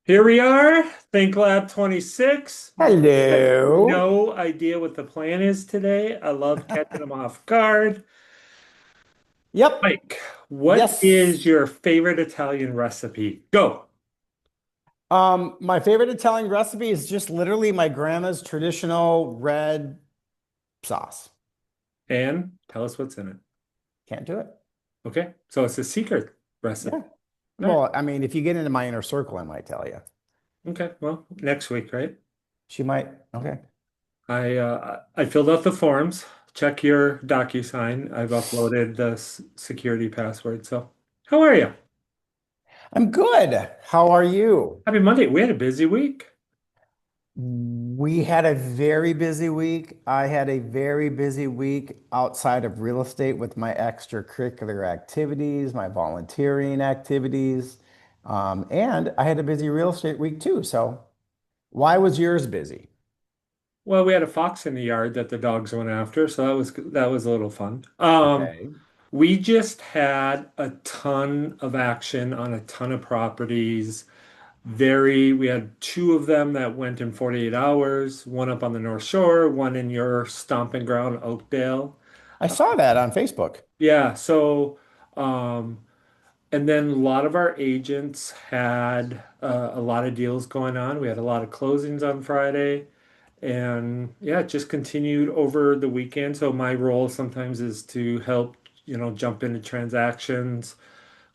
Here we are, Think Lab 26. I have Hello. no idea what the plan is today. I love catching them off guard. Yep. Mike, what is Yes. your favorite Italian recipe? Go. My favorite Italian recipe is just literally my grandma's traditional red sauce. And tell us what's in it. Can't do it. Okay, so it's a secret Yeah. recipe. All right. Well, I mean, if you get into my inner circle, I might tell you. Okay, well, next week, right? She might. Okay. I filled out the forms. Check your DocuSign. I've uploaded the security password. So, how are you? I'm good. How are you? Happy Monday. We had a busy week. We had a very busy week. I had a very busy week outside of real estate with my extracurricular activities, my volunteering activities. And I had a busy real estate week too. So why was yours busy? Well, we had a fox in the yard that the dogs went after, so that was a little fun. Okay. We just had a ton of action on a ton of properties. We had two of them that went in 48 hours, one up on the North Shore, one in your stomping ground, Oakdale. I saw that on Facebook. Yeah, so um, and then a lot of our agents had a lot of deals going on. We had a lot of closings on Friday. And yeah, it just continued over the weekend. So my role sometimes is to help, jump into transactions,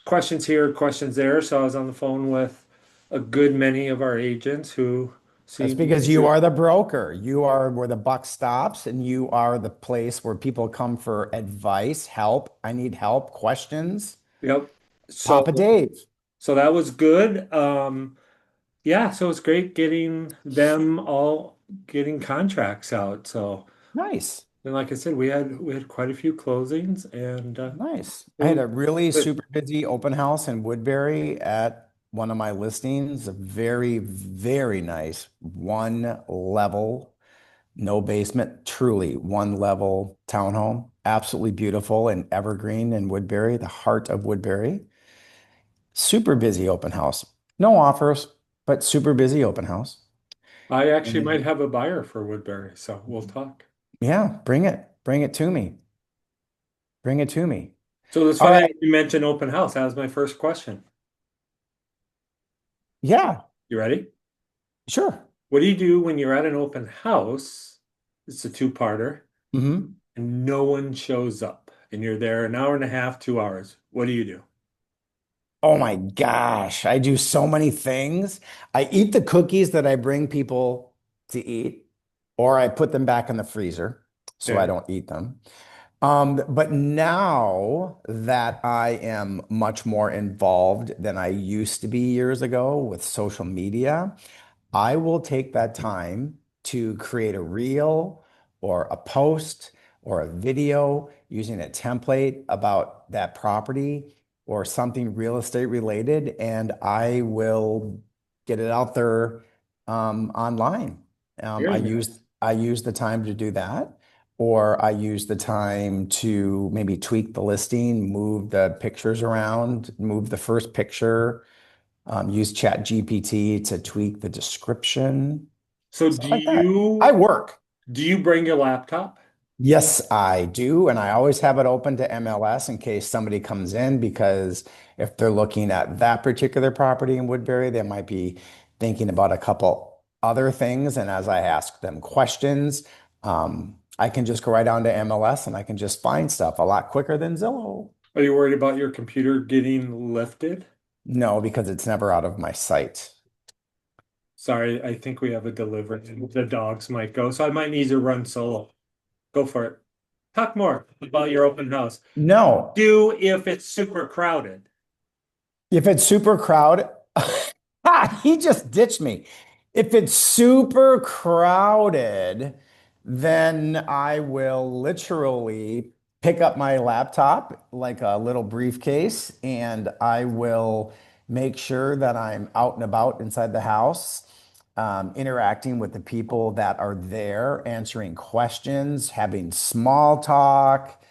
questions here, questions there. So I was on the phone with a good many of our agents who That's seem because you to, are the broker. You are where the buck stops, and you are the place where people come for advice, help. I need help, questions. yep. So Papa Dave. so that was good. Yeah, so it's great getting them all getting contracts out. So Nice. and like I said, we had quite a few closings and Nice. it I had was a really good. super busy open house in Woodbury at one of my listings. A very, very nice one level, no basement, truly one level townhome. Absolutely beautiful and evergreen in Woodbury, the heart of Woodbury. Super busy open house. No offers, but super busy open house. I actually might And have a buyer for Woodbury, so we'll talk. yeah, bring it. Bring it to me. Bring it to me. So it's All funny right. that you mentioned open house. That was my first question. Yeah, You ready? sure. What do you do when you're at an open house? It's a two-parter, hmm and no one shows up, and you're there an hour and a half, 2 hours. What do you do? Oh my gosh, I do so many things. I eat the cookies that I bring people to eat, or I put them back in the freezer so I Okay. don't eat them. But now that I am much more involved than I used to be years ago with social media, I will take that time to create a reel or a post or a video using a template about that property or something real estate related, and I will get it out there online. Very nice. I use the time to do that, or I use the time to maybe tweak the listing, move the pictures around, move the first picture, use Chat GPT to tweak the description, So stuff like that. I work. do you bring your laptop? Yes, I do. And I always have it open to MLS in case somebody comes in, because if they're looking at that particular property in Woodbury, they might be thinking about a couple other things. And as I ask them questions, I can just go right down to MLS and I can just find stuff a lot quicker than Zillow. Are you worried about your computer getting lifted? No, because it's never out of my sight. Sorry, I think we have a delivery. The dogs might go, so I might need to run solo. Go for it. Talk more about your open house. No, Do if it's super crowded. if it's super crowded, he just ditched me. If it's super crowded, then I will literally pick up my laptop like a little briefcase and I will make sure that I'm out and about inside the house, interacting with the people that are there, answering questions, having small talk,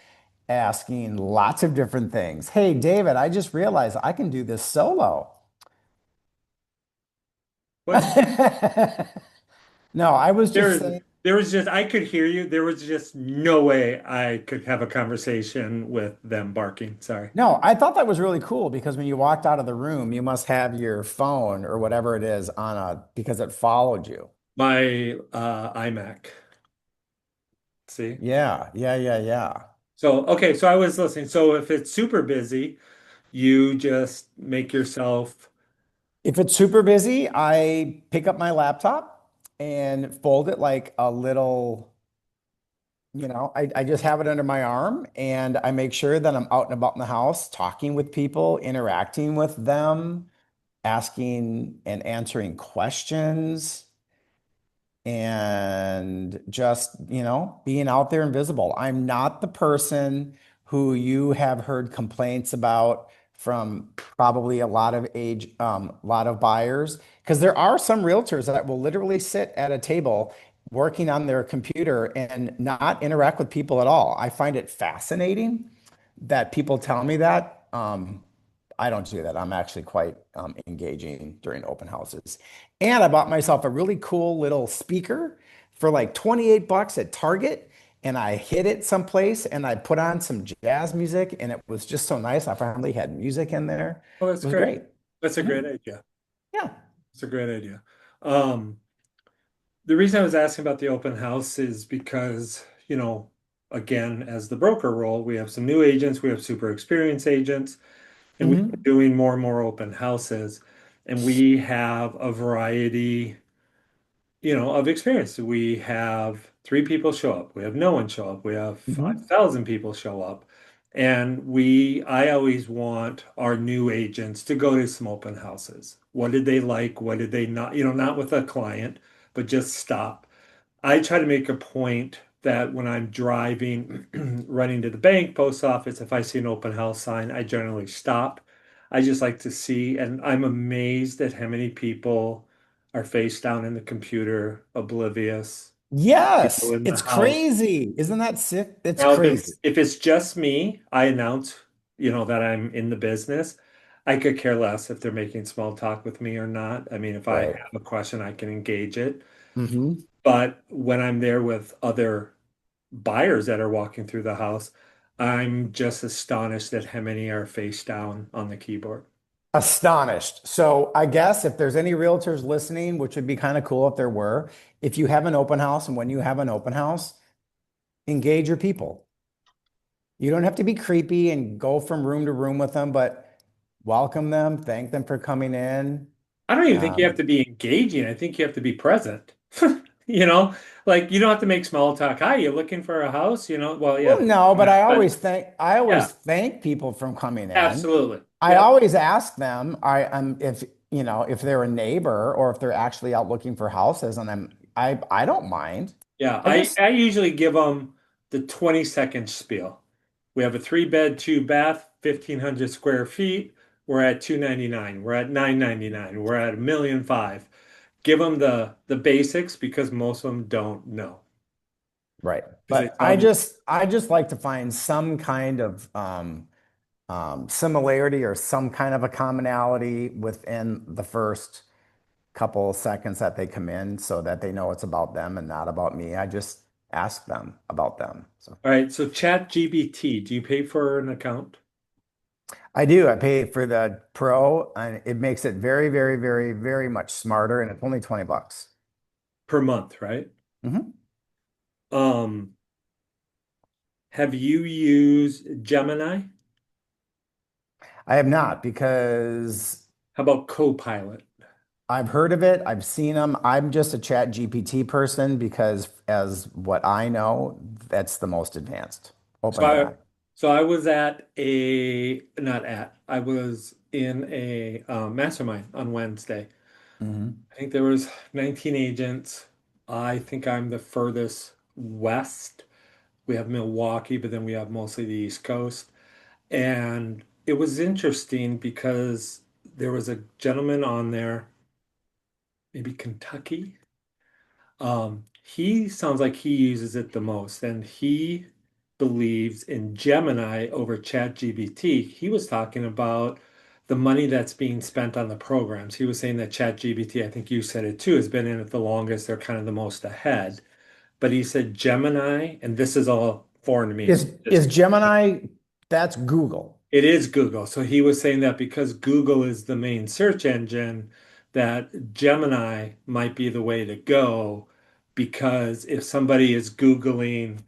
asking lots of different things. Hey, David, I just realized I can do this solo. What? No, I was just There, saying, there was just, I could hear you. There was just no way I could have a conversation with them barking. Sorry. no, I thought that was really cool because when you walked out of the room, you must have your phone or whatever it is on because it followed you. My iMac. See? Yeah, yeah, yeah, yeah. So, okay, so I was listening. So if it's super busy, you just make yourself, If it's super busy, I pick up my laptop and fold it like a little, I just have it under my arm and I make sure that I'm out and about in the house, talking with people, interacting with them, asking and answering questions, and just, being out there and visible. I'm not the person who you have heard complaints about from probably a lot of buyers, because there are some realtors that will literally sit at a table working on their computer and not interact with people at all. I find it fascinating that people tell me that. I don't do that. I'm actually quite engaging during open houses. And I bought myself a really cool little speaker for like 28 bucks at Target. And I hid it someplace and I put on some jazz music and it was just so nice. I finally had music in there. oh, that's It was great. great. That's a Mhm. great idea. Yeah. It's a great idea. Um, the reason I was asking about the open house is because, again, as the broker role, we have some new agents, we have super experienced agents, and we've been Hmm. doing more and more open houses, and we have a variety, of experience. We have three people show up. We have no one show up. We have Hmm. 5,000 people show up. And I always want our new agents to go to some open houses. What did they like? What did they not? Not with a client, but just stop. I try to make a point that when I'm driving, running to the bank, post office, if I see an open house sign, I generally stop. I just like to see, and I'm amazed at how many people are face down in the computer, oblivious, people Yes. in the It's house. crazy. Isn't that sick? It's Now, if it's crazy. if it's just me, I announce, that I'm in the business. I could care less if they're making small talk with me or not. I mean, if I Right. have a question, I can engage it. Hmm. But when I'm there with other buyers that are walking through the house, I'm just astonished at how many are face down on the keyboard. Astonished. So I guess if there's any realtors listening, which would be kind of cool if there were, if you have an open house and when you have an open house, engage your people. You don't have to be creepy and go from room to room with them, but welcome them, thank them for coming in. I don't even think you have Um, to be engaging. I think you have to be present. You know, like you don't have to make small talk. Hi, you looking for a house? Well, yeah, well, no, but but I always yeah, thank people from coming in. absolutely. I Yep. always ask them, if if they're a neighbor or if they're actually out looking for houses, and I don't mind. Yeah, I I just I usually give them the 20-second spiel. We have a three bed, two bath, 1,500 square feet. We're at 299. We're at 999. We're at 1,000,005. Give them the basics because most of them don't know. Right. Because they But tell me, I just like to find some kind of similarity or some kind of a commonality within the first couple seconds that they come in so that they know it's about them and not about me. I just ask them about them. So all right, so Chat GBT, do you pay for an account I do. I pay for the pro and it makes it very, very, very, very much smarter. And it's only 20 bucks. per month, right? Mhm. Um, have you used Gemini? I have not because How about Copilot? I've heard of it. I've seen them. I'm just a chat GPT person because as what I know, that's the most advanced. So I OpenAI. so I was at a not at I was in a mastermind on Wednesday. Hmm. I think there was 19 agents. I think I'm the furthest west. We have Milwaukee, but then we have mostly the East Coast. And it was interesting because there was a gentleman on there, maybe Kentucky. He sounds like he uses it the most, and he believes in Gemini over ChatGPT. He was talking about the money that's being spent on the programs. He was saying that ChatGPT, I think you said it too, has been in it the longest. They're kind of the most ahead. But he said Gemini, and this is all foreign to me, so Is just Gemini, that's Google. it is Google. So he was saying that because Google is the main search engine, that Gemini might be the way to go because if somebody is Googling,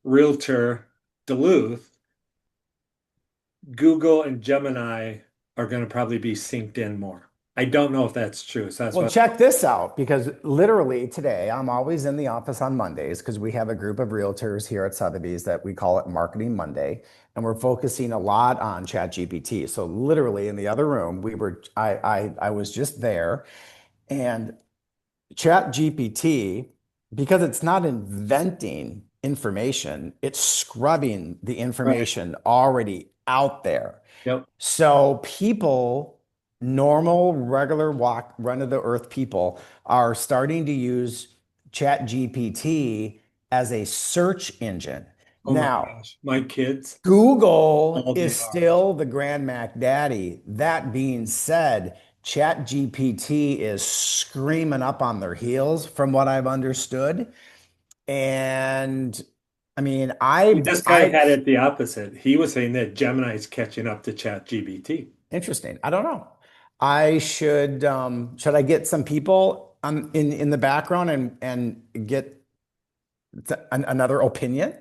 Realtor Duluth, Google and Gemini are going to probably be synced in more. I don't know if that's true. So that's Well, what, check this out because literally today I'm always in the office on Mondays because we have a group of realtors here at Sotheby's that we call it Marketing Monday, and we're focusing a lot on ChatGPT. So literally in the other room, I was just there, and ChatGPT, because it's not inventing information, it's scrubbing the right. information already out there. Yep. So people, normal, regular walk, run of the earth people are starting to use ChatGPT as a search engine. Oh my Now, gosh. My kids, Google all is day are. still the Grand Mac Daddy. That being said, ChatGPT is screaming up on their heels from what I've understood. And I mean, This guy had it the opposite. He was saying that Gemini is catching up to ChatGPT. interesting. I don't know. I should I get some people in the background and get another opinion?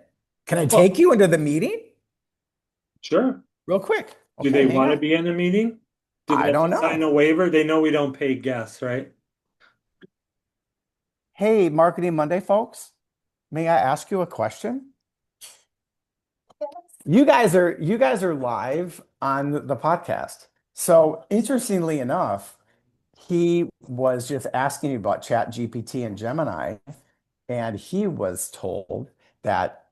Can I Well, take you into the meeting sure. real quick? Do Okay, they hang want to on. be in a meeting? Do they I have don't to sign know. a waiver? They know we don't pay guests, right? Hey, Marketing Monday folks, may I ask you a question? You guys are live on the podcast. So interestingly enough, he was just asking me about Chat GPT and Gemini, and he was told that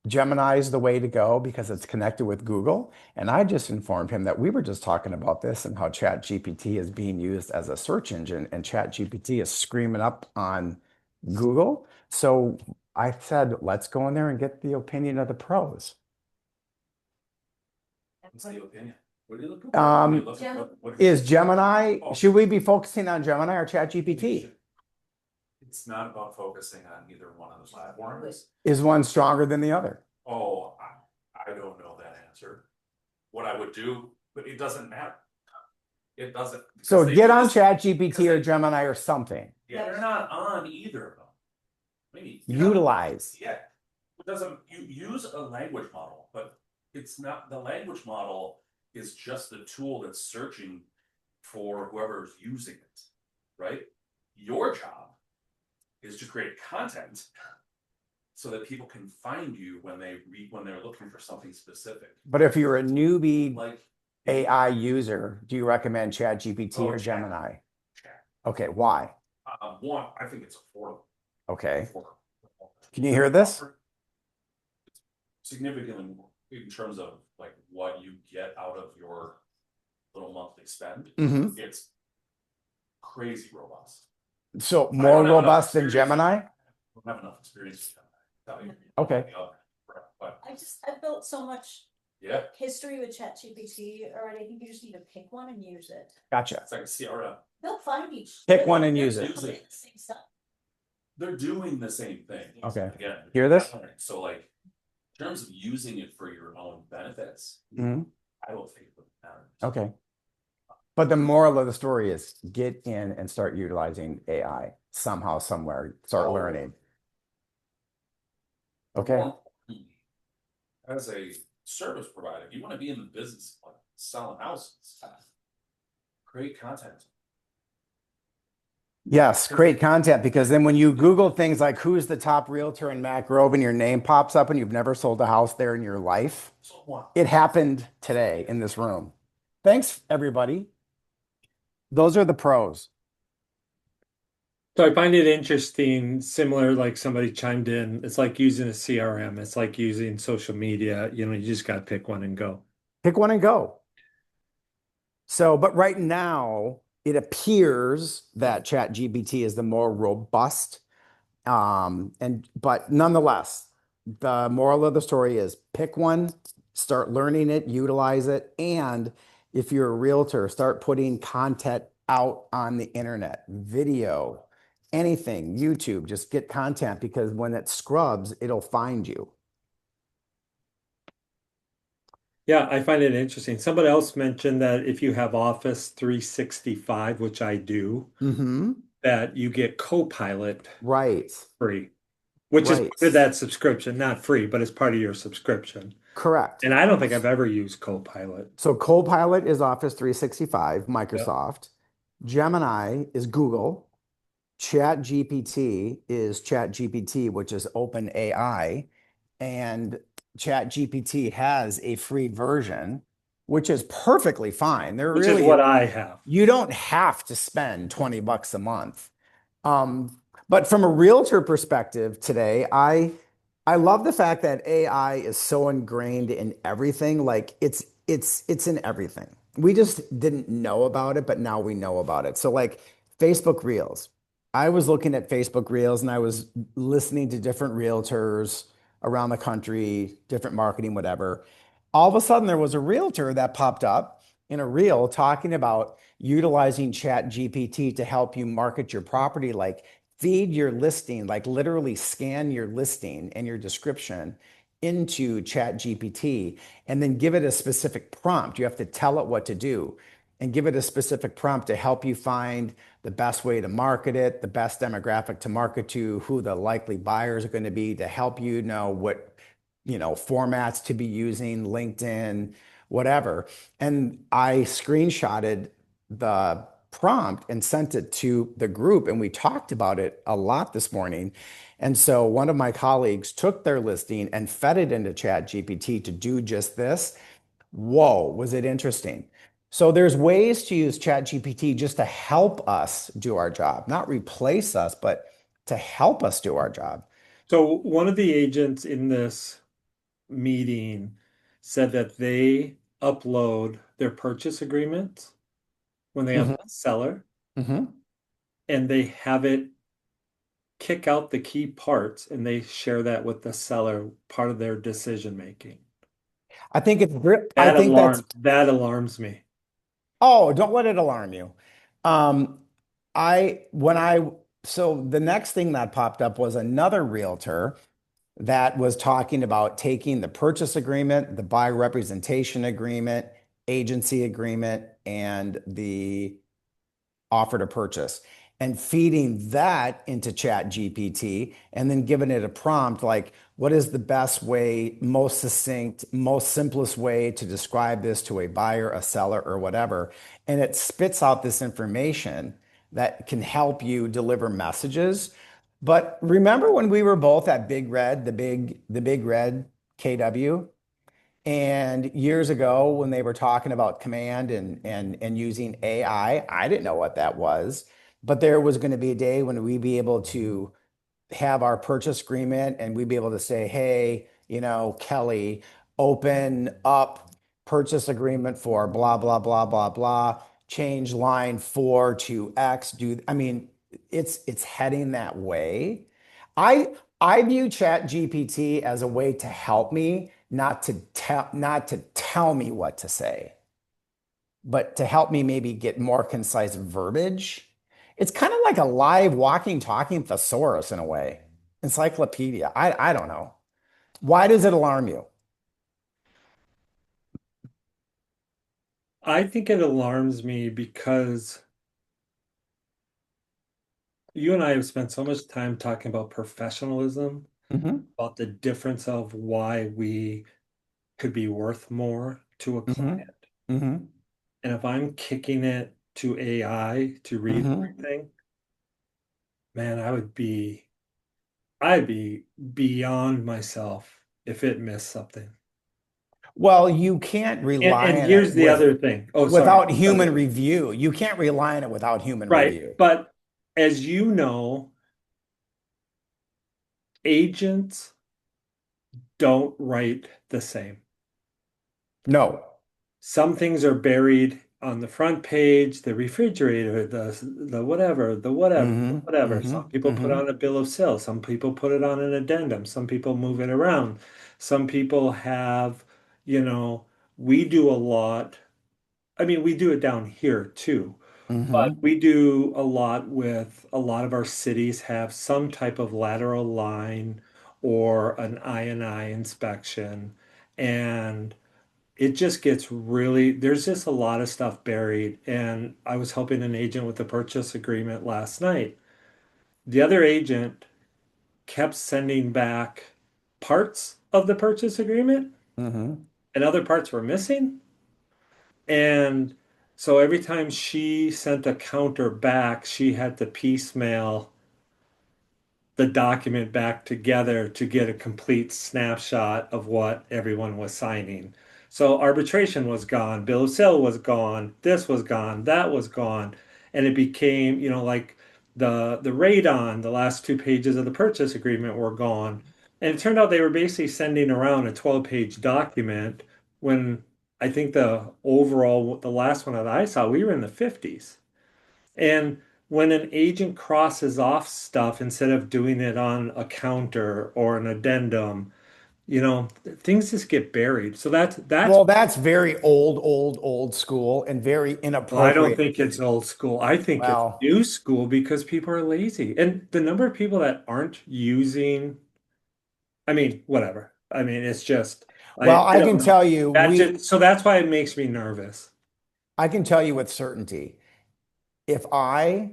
Gemini is the way to go because it's connected with Google. And I just informed him that we were just talking about this and how Chat GPT is being used as a search engine and Chat GPT is screaming up on Google. So I said, let's go in there and get the opinion of the pros. What's the opinion? What are you looking for? Um, What is Gemini, should we be focusing on Gemini or Chat GPT? It's not about focusing on either one of those platforms. Is one stronger than the other? Oh, I don't know that answer. What I would do, but it doesn't matter. It doesn't. So Because they get do on this- Chat GPT because or they- Gemini or something. Yeah, they're not on either of them. Maybe. Utilize. Yeah. It doesn't, you use a language model, but it's not, the language model is just the tool that's searching for whoever's using it, right? Your job is to create content so that people can find you when they're looking for something specific. But if you're a newbie Like AI user, do you recommend Chat GPT or Chat. Gemini? Chat. Okay, why? One, I think it's affordable. Okay. Can you hear this? Significantly more in terms of like what you get out of your little monthly spend. Mhm. It's crazy robust. So I more don't have enough robust than experience. Gemini? I don't have enough experience with Gemini. Okay. But I've built so much yeah, history with ChatGPT already. I think you just need to pick one and use it. Gotcha. it's like a CRM. They'll find each. Pick one and use it. Use it. Same stuff. They're doing the same thing. Okay. Again. Hear this? So like, in terms of using it for your own benefits, Mhm. I don't think it matters. Okay. But the moral of the story is get in and start utilizing AI somehow, somewhere. Start Oh. learning. Okay. As a service provider, if you want to be in the business of selling houses, create content. Yes, create content because then when you Google things like who's the top realtor in Mac Grove and your name pops up and you've never sold a house there in your life, So what? it happened today in this room. Thanks, everybody. Those are the pros. So I find it interesting, similar, like somebody chimed in. It's like using a CRM. It's like using social media. You just got to pick one and go. Pick one and go. So, but right now, it appears that ChatGPT is the more robust. But nonetheless, the moral of the story is pick one, start learning it, utilize it, and if you're a realtor, start putting content out on the internet, video, anything, YouTube, just get content because when it scrubs, it'll find you. Yeah, I find it interesting. Somebody else mentioned that if you have Office 365, which I do, Mm-hmm. that you get Copilot Right. free, which is Right. part of that subscription, not free, but it's part of your subscription. Correct. And I don't think I've ever used Copilot. So Copilot is Office 365, Yeah. Microsoft. Gemini is Google. ChatGPT is ChatGPT, which is OpenAI. And ChatGPT has a free version, which is perfectly fine. They're Which is really, what I have. you don't have to spend 20 bucks a month. But from a realtor perspective today, I love the fact that AI is so ingrained in everything. Like it's in everything. We just didn't know about it, but now we know about it. So like Facebook Reels. I was looking at Facebook Reels and I was listening to different realtors around the country, different marketing, whatever. All of a sudden there was a realtor that popped up in a reel talking about utilizing Chat GPT to help you market your property, like feed your listing, like literally scan your listing and your description into Chat GPT and then give it a specific prompt. You have to tell it what to do and give it a specific prompt to help you find the best way to market it, the best demographic to market to, who the likely buyers are going to be, to help you know what, formats to be using, LinkedIn, whatever. And I screenshotted the prompt and sent it to the group, and we talked about it a lot this morning. And so one of my colleagues took their listing and fed it into Chat GPT to do just this. Whoa, was it interesting? So there's ways to use Chat GPT just to help us do our job, not replace us, but to help us do our job. So one of the agents in this meeting said that they upload their purchase agreement when they have Hmm. a seller Hmm. and they have it kick out the key parts and they share that with the seller, part of their decision making. I think that's, That alarms me. oh, don't let it alarm you. Um, when I, so the next thing that popped up was another realtor that was talking about taking the purchase agreement, the buyer representation agreement, agency agreement, and the offer to purchase and feeding that into Chat GPT and then giving it a prompt like, what is the best way, most succinct, most simplest way to describe this to a buyer, a seller, or whatever. And it spits out this information that can help you deliver messages. But remember when we were both at Big Red, the Big Red KW? And years ago, when they were talking about command and using AI, I didn't know what that was. But there was going to be a day when we'd be able to have our purchase agreement and we'd be able to say, hey, Kelly, open up purchase agreement for blah, blah, blah, blah, blah, change line 4 to X. I mean, it's heading that way. I view Chat GPT as a way to help me, not to tell me what to say, but to help me maybe get more concise verbiage. It's kind of like a live walking, talking thesaurus in a way, encyclopedia. I don't know. Why does it alarm you? I think it alarms me because you and I have spent so much time talking about professionalism, Hmm. about the difference of why we could be worth more to a Hmm. client. Hmm. And if I'm kicking it to AI to read Hmm. everything, man, I'd be beyond myself if it missed something. Well, you can't rely And on it here's the other thing. Oh, sorry. without human review. You can't rely on it without human Right. review. But as you know, agents don't write the same. No. Some things are buried on the front page, the refrigerator, the whatever, the whatever, Mm-hmm. whatever. Mm-hmm. Some people put Mm-hmm. on a bill of sale, some people put it on an addendum, some people move it around. Some people have, you know, we do a lot. I mean, we do it down here too, but Mm-hmm. we do a lot with a lot of our cities have some type of lateral line or an I&I inspection. And it just gets really, there's just a lot of stuff buried. And I was helping an agent with the purchase agreement last night. The other agent kept sending back parts of the purchase agreement, Mm-hmm. and other parts were missing. And so every time she sent a counter back, she had to piecemeal the document back together to get a complete snapshot of what everyone was signing. So arbitration was gone, bill of sale was gone, this was gone, that was gone, and it became, like the radon, the last two pages of the purchase agreement were gone. And it turned out they were basically sending around a 12-page document when I think the last one that I saw, we were in the 50s. And when an agent crosses off stuff instead of doing it on a counter or an addendum, things just get buried. So that's Well, that's very old school and very well, I don't inappropriate think it's too. old school. I think it's Well, new school because people are lazy. And the number of people that aren't using, I mean, whatever. I mean, it's just well, I I don't can know. tell you, So that's why it makes me nervous. I can tell you with certainty, if I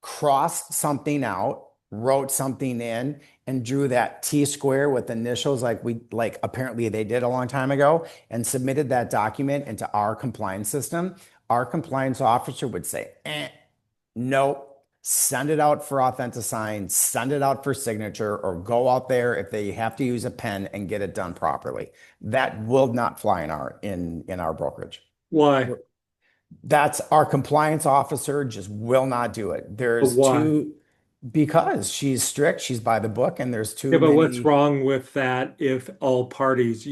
crossed something out, wrote something in, and drew that T square with initials like apparently they did a long time ago, and submitted that document into our compliance system, our compliance officer would say, nope. Send it out for AuthentiSign, send it out for signature, or go out there if they have to use a pen and get it done properly. That will not fly in our brokerage. Why? That's our compliance officer just will not do it. But There's why? too because she's strict, she's by the book, and there's Yeah, too but what's many. wrong with that if all parties,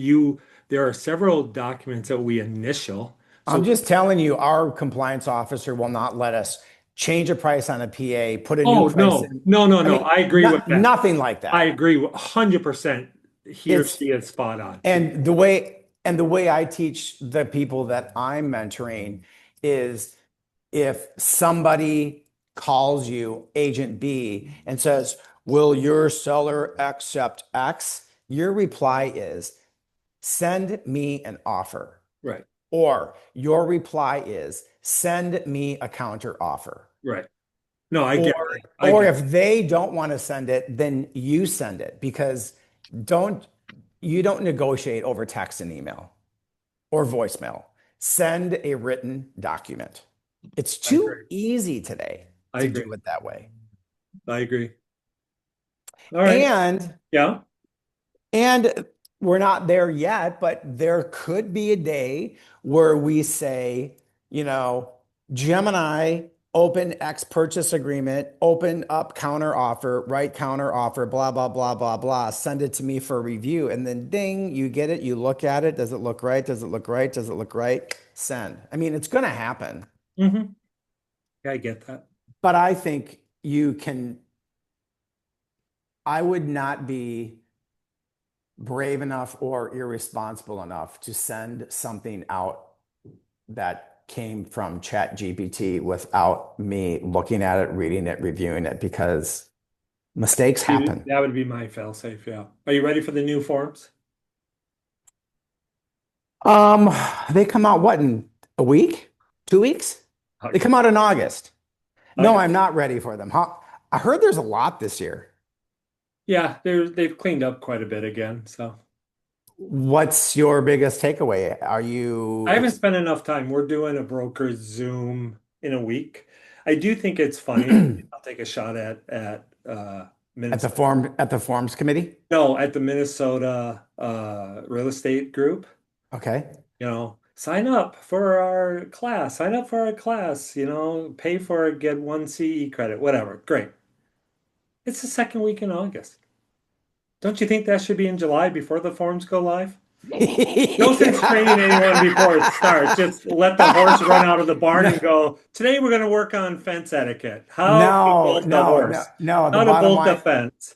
there are several documents that we initial. I'm So, just telling you, our compliance officer will not let us change a price on a PA, put a new oh, price no, in. no, no, I no. mean, I agree with that. nothing like I that. agree with 100%. He or It's she is spot on. and the way I teach the people that I'm mentoring is if somebody calls you agent B and says, "Will your seller accept X?" Your reply is, "Send me an offer." Right, Or your reply is, "Send me a counter offer." right. No, I get Or it. I or get if they don't want to send it, then you send it because don't you don't negotiate over text and email or voicemail. Send a written document. It's I too agree. easy today I to agree. do it that way. I agree. All right. And Yeah. and we're not there yet, but there could be a day where we say, Gemini, open X purchase agreement, open up counter offer, write counter offer, blah, blah, blah, blah, blah. Send it to me for review. And then ding, you get it, you look at it. Does it look right? Does it look right? Does it look right? Send. I mean, it's going to happen, Mm-hmm. Yeah, I get that. but I think I would not be brave enough or irresponsible enough to send something out that came from ChatGPT without me looking at it, reading it, reviewing it, because mistakes happen. That would be my fail-safe. Yeah. Are you ready for the new forms? Um, they come out what in a week? 2 weeks? They Okay. come out in August. No, Okay. I'm not ready for them. Huh? I heard there's a lot this year. Yeah, they've cleaned up quite a bit again. So What's your biggest takeaway? Are I you haven't spent enough time. We're doing a broker Zoom in a week. I do think it's funny. at I'll take a shot at the Minnesota. forms committee? No, at the Minnesota real estate group. Okay. Sign up for our class. Sign up for our class. Pay for it, get one CE credit, whatever. Great. It's the second week in August. Don't you think that should be in July before the forms go live? No sense training anyone before it starts. Just let the horse run out of the barn No, and go, today we're going to work on fence etiquette. How to no, bolt the no, no, horse, no. The how to bottom bolt the line, fence.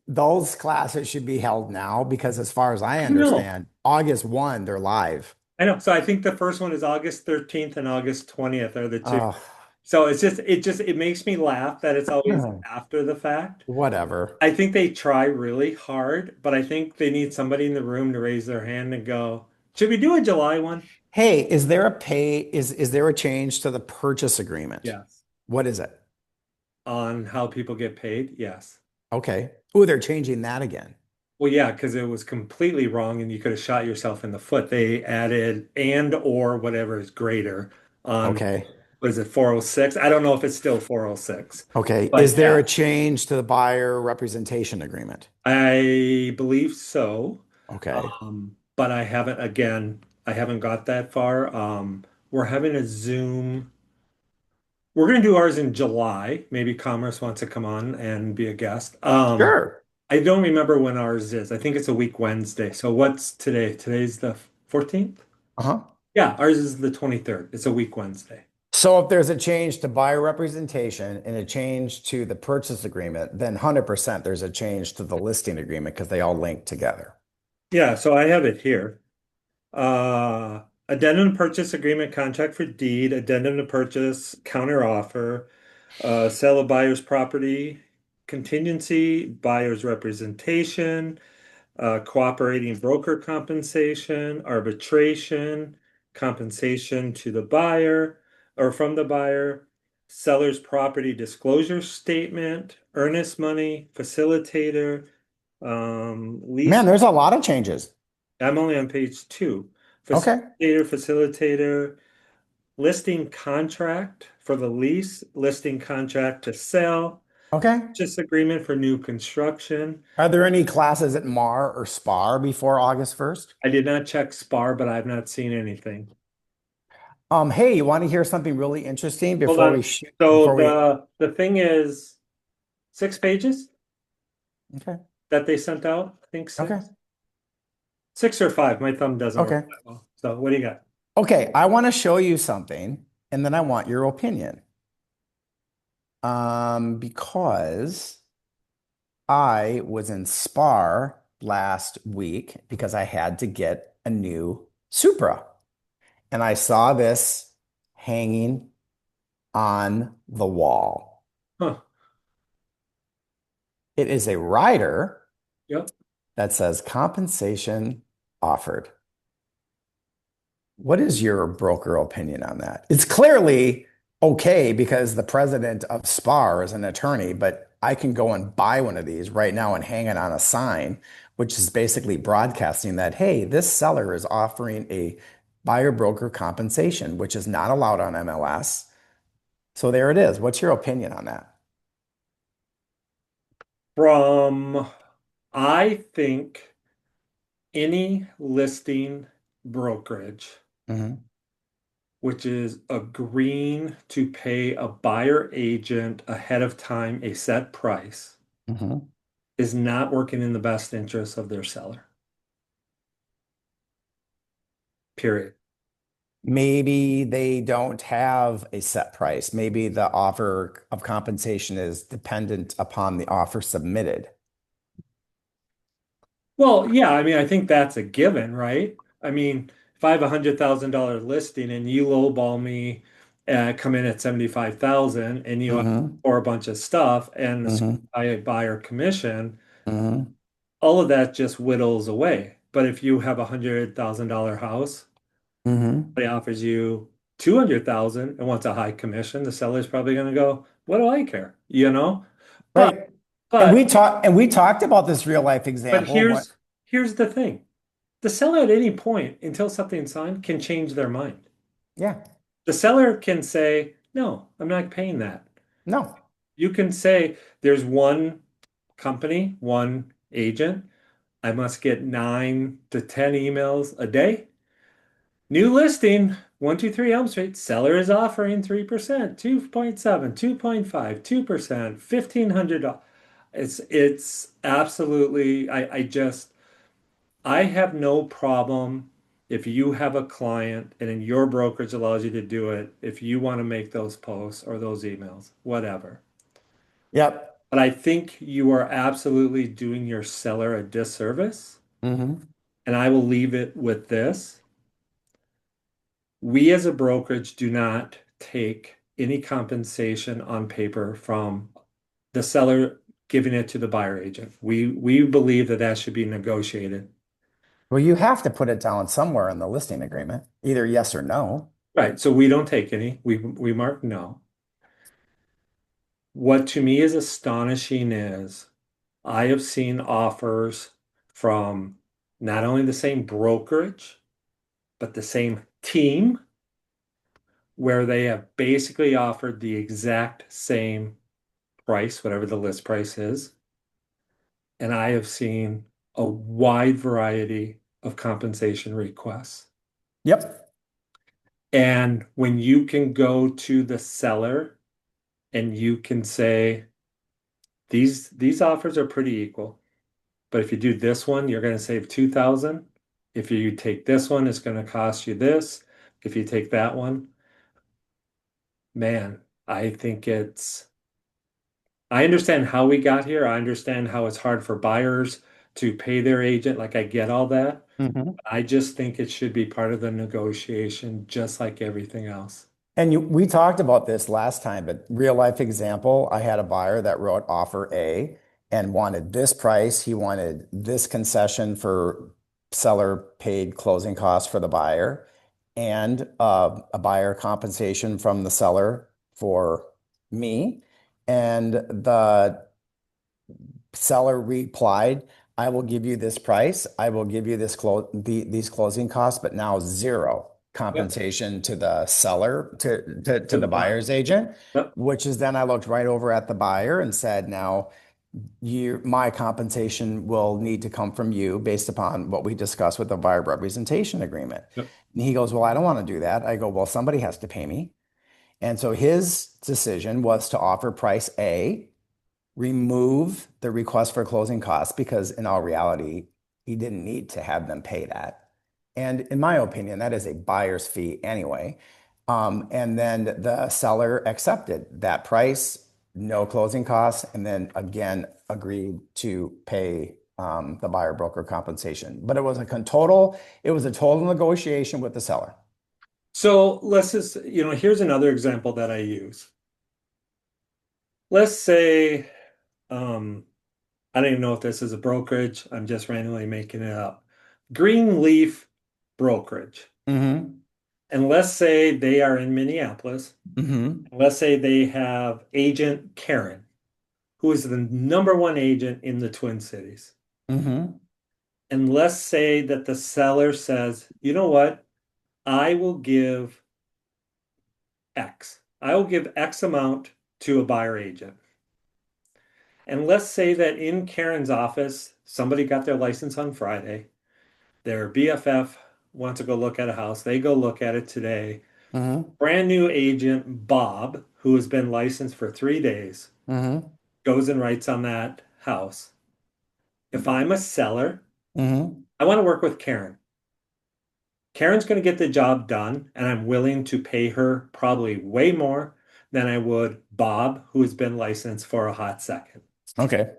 those classes should be held now because, as far as I No, understand, August 1, they're live. I know. So I think the first one is August 13th and August 20th are the two. Oh, So it makes me laugh that it's always after the fact. whatever. I think they try really hard, but I think they need somebody in the room to raise their hand and go, should we do a July one? Hey, is there a change to the purchase agreement? Yes. What is it? On how people get paid? Yes. Okay. Oh, they're changing that again. Well, yeah, because it was completely wrong and you could have shot yourself in the foot. They added and or whatever is greater on, Okay. what is it, 406? I don't know if it's still 406, Okay. but Is there yeah, a change to the buyer representation agreement? I believe so. Okay. But I haven't got that far. We're having a Zoom. We're going to do ours in July. Maybe Commerce wants to come on and be a guest. Sure. I don't remember when ours is. I think it's a week Wednesday. So what's today? Today's the 14th? Uh-huh. Yeah, ours is the 23rd. It's a week Wednesday. So if there's a change to buyer representation and a change to the purchase agreement, then 100% there's a change to the listing agreement because they all link together. Yeah, so I have it here. Addendum to purchase agreement contract for deed, addendum to purchase counter offer, sale of buyer's property, contingency, buyer's representation, cooperating broker compensation, arbitration, compensation to the buyer or from the buyer, seller's property disclosure statement, earnest money, facilitator, lease. Man, there's a lot of changes. I'm only on page two. Okay. Facilitator, listing contract for the lease, listing contract to sell, Okay. purchase agreement for new construction. Are there any classes at MAR or SPAR before August 1st? I did not check SPAR, but I've not seen anything. Hey, you want to hear something really interesting Hold before we on. shoot, So before we, the thing is 6 pages okay. that they sent out. I think six. Okay. 6 or 5. My thumb doesn't work Okay. that well. So what do you got? Okay. I want to show you something and then I want your opinion. Because I was in SPAR last week because I had to get a new Supra. And I saw this hanging on the wall. Huh. It is a rider Yep. that says compensation offered. What is your broker opinion on that? It's clearly okay because the president of SPAR is an attorney, but I can go and buy one of these right now and hang it on a sign, which is basically broadcasting that, hey, this seller is offering a buyer broker compensation, which is not allowed on MLS. So there it is. What's your opinion on that? I think any listing brokerage Hmm. which is agreeing to pay a buyer agent ahead of time a set price, Hmm. is not working in the best interest of their seller. Period. Maybe they don't have a set price. Maybe the offer of compensation is dependent upon the offer submitted. Well, yeah, I mean, I think that's a given, right? I mean, if I have $100,000 listing and you lowball me, come in at 75,000 and you ask Hmm. for a bunch of stuff and Hmm. a buyer commission, Hmm. all of that just whittles away. But if you have $100,000 house, Hmm. somebody offers you 200,000 and wants a high commission, the seller's probably going to go, what do I care? You know? But Right. And but we talked about this real life but example. What? here's the thing. The seller at any point until something's signed can change their mind. Yeah. The seller can say, "No, I'm not paying that." No. You can say there's one company, one agent. I must get 9 to 10 emails a day. New listing, 123 Elm Street. Seller is offering 3%, 2.7, 2.5, 2%, $1,500. It's absolutely, I just I have no problem if you have a client and then your brokerage allows you to do it, if you want to make those posts or those emails, whatever. Yep. But I think you are absolutely doing your seller a disservice. Hmm. And I will leave it with this. We as a brokerage do not take any compensation on paper from the seller giving it to the buyer agent. We believe that that should be negotiated. Well, you have to put it down somewhere in the listing agreement, either yes or no. Right. So we don't take any. We mark no. What to me is astonishing is I have seen offers from not only the same brokerage, but the same team where they have basically offered the exact same price, whatever the list price is. And I have seen a wide variety of compensation requests. Yep. And when you can go to the seller and you can say, these offers are pretty equal. But if you do this one, you're going to save 2,000. If you take this one, it's going to cost you this. If you take that one, man, I think I understand how we got here. I understand how it's hard for buyers to pay their agent. Like, I get all that. Hmm. I just think it should be part of the negotiation, just like everything else. And we talked about this last time, but real life example, I had a buyer that wrote offer A and wanted this price. He wanted this concession for seller paid closing costs for the buyer and a buyer compensation from the seller for me. And the seller replied, I will give you this price. I will give you these closing costs, but now zero Yep. compensation to the seller, to To the the buyer. buyer's agent, Yep. which is then I looked right over at the buyer and said, now my compensation will need to come from you based upon what we discussed with the buyer representation agreement. Yep. And he goes, well, I don't want to do that. I go, well, somebody has to pay me. And so his decision was to offer price A, remove the request for closing costs because in all reality, he didn't need to have them pay that. And in my opinion, that is a buyer's fee anyway. And then the seller accepted that price, no closing costs, and then again agreed to pay the buyer broker compensation. But it was a total negotiation with the seller. So let's just, here's another example that I use. Let's say, I don't even know if this is a brokerage. I'm just randomly making it up. Greenleaf Brokerage. Mm-hmm. And let's say they are in Minneapolis. Mm-hmm. Let's say they have agent Karen, who is the number one agent in the Twin Cities. Mm-hmm. And let's say that the seller says, you know what? I will give X. I will give X amount to a buyer agent. And let's say that in Karen's office, somebody got their license on Friday. Their BFF wants to go look at a house. They go look at it today. Mm-hmm. Brand new agent Bob, who has been licensed for 3 days, Mm-hmm. goes and writes on that house. If I'm a seller, Mm-hmm. I want to work with Karen. Karen's going to get the job done, and I'm willing to pay her probably way more than I would Bob, who has been licensed for a hot second. Okay.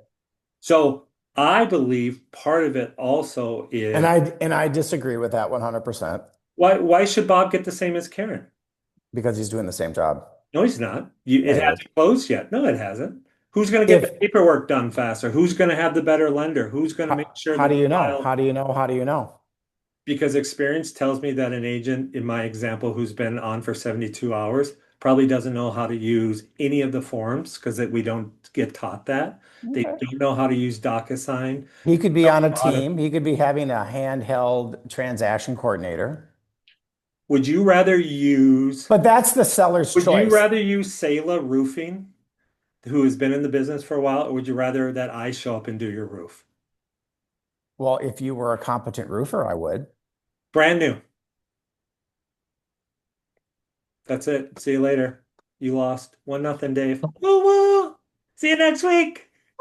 So I believe part of it also And is I disagree with that 100% why should Bob get the same as Karen? because he's doing the same job. No, he's not. Yeah, It he is. hasn't closed yet. No, it hasn't. Who's going to get If the paperwork done faster? Who's going to have the better lender? Who's going to make sure how that do the you know? file? How do you know? How do you know? Because experience tells me that an agent, in my example, who's been on for 72 hours, probably doesn't know how to use any of the forms because we don't get taught that. They Okay. don't know how to use DocuSign. He could be Don't on a know how to- team. He could be having a handheld transaction coordinator. Would you rather use But that's the seller's would you choice. rather use Sayla Roofing, who has been in the business for a while, or would you rather that I show up and do your roof? Well, if you were a competent roofer, I would. Brand new. That's it. See you later. You lost 1-0, Dave. Woo woo. See you next week.